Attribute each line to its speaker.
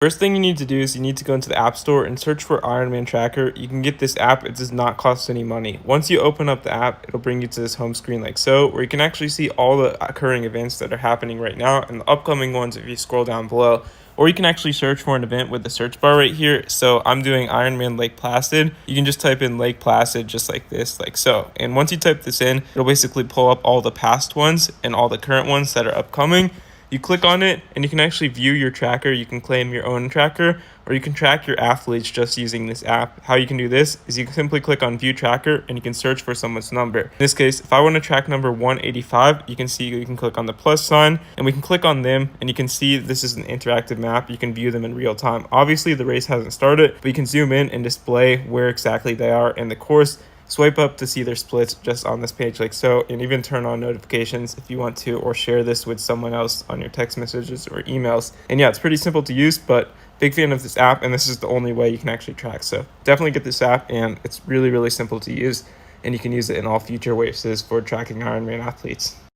Speaker 1: First thing you need to do is you need to go into the App Store and search for Ironman Tracker. You can get this app, it does not cost any money. Once you open up the app, it'll bring you to this home screen like so, where you can actually see all the occurring events that are happening right now and the upcoming ones if you scroll down below. Or you can actually search for an event with the search bar right here. So I'm doing Ironman Lake Placid. You can just type in Lake Placid just like this, like so. And once you type this in, it'll basically pull up all the past ones and all the current ones that are upcoming. You click on it and you can actually view your tracker. You can claim your own tracker, or you can track your athletes just using this app. How you can do this is you can simply click on view tracker and you can search for someone's number. In this case, if I want to track number 185, you can see you can click on the plus sign and we can click on them and you can see this is an interactive map. You can view them in real time. Obviously the race hasn't started, but you can zoom in and display where exactly they are in the course. Swipe up to see their splits just on this page like so, and even turn on notifications if you want to, or share this with someone else on your text messages or emails. And yeah, it's pretty simple to use, but big fan of this app, and this is the only way you can actually track. So definitely get this app, and it's really, really simple to use, and you can use it in all future races for tracking Ironman athletes.